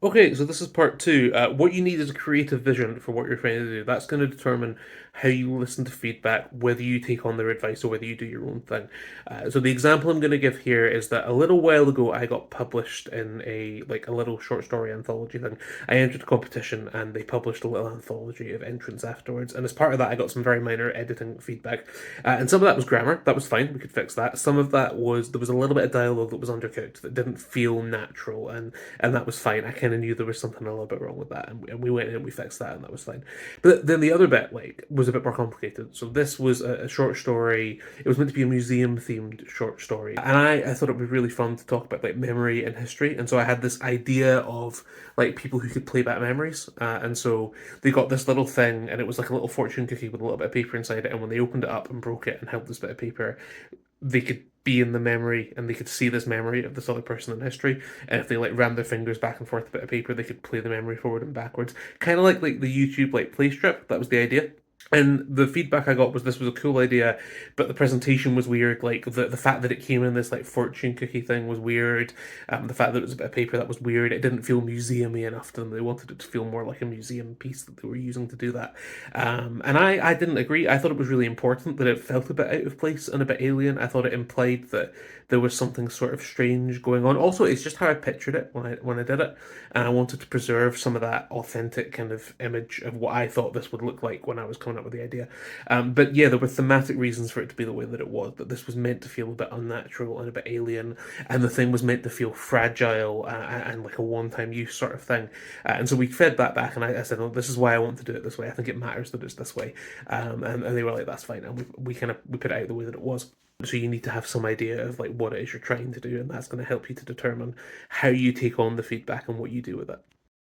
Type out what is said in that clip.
Okay, so this is part two. What you need is a creative vision for what you're trying to do. That's going to determine how you listen to feedback, whether you take on their advice or whether you do your own thing. So the example I'm going to give here is that a little while ago I got published in a little short story anthology thing. I entered a competition and they published a little anthology of entrants afterwards. And as part of that, I got some very minor editing feedback. And some of that was grammar. That was fine. We could fix that. Some of that was there was a little bit of dialogue that was undercooked that didn't feel natural, and that was fine. I kind of knew there was something a little bit wrong with that, and we went in and we fixed that, and that was fine. But then the other bit was a bit more complicated. So this was a short story. It was meant to be a museum themed short story, and I thought it would be really fun to talk about like memory and history. And so I had this idea of like people who could play back memories, and so they got this little thing, and it was like a little fortune cookie with a little bit of paper inside it. And when they opened it up and broke it and held this bit of paper, they could be in the memory and they could see this memory of this other person in history. And if they like ran their fingers back and forth a bit of paper, they could play the memory forward and backwards. Kind of like the YouTube like play strip. That was the idea. And the feedback I got was this was a cool idea, but the presentation was weird. Like the fact that it came in this like fortune cookie thing was weird. The fact that it was a bit of paper that was weird. It didn't feel museumy enough to them. They wanted it to feel more like a museum piece that they were using to do that. And I didn't agree. I thought it was really important that it felt a bit out of place and a bit alien. I thought it implied that there was something sort of strange going on. Also, it's just how I pictured it when I did it, and I wanted to preserve some of that authentic kind of image of what I thought this would look like when I was coming up with the idea. But yeah, there were thematic reasons for it to be the way that it was. That this was meant to feel a bit unnatural and a bit alien, and the thing was meant to feel fragile and like a one-time use sort of thing. And so we fed that back, and I said, "Oh, this is why I want to do it this way. I think it matters that it's this way." And they were like, "That's fine," and we put it out the way that it was. So you need to have some idea of like what it is you're trying to do, and that's going to help you to determine how you take on the feedback and what you do with it.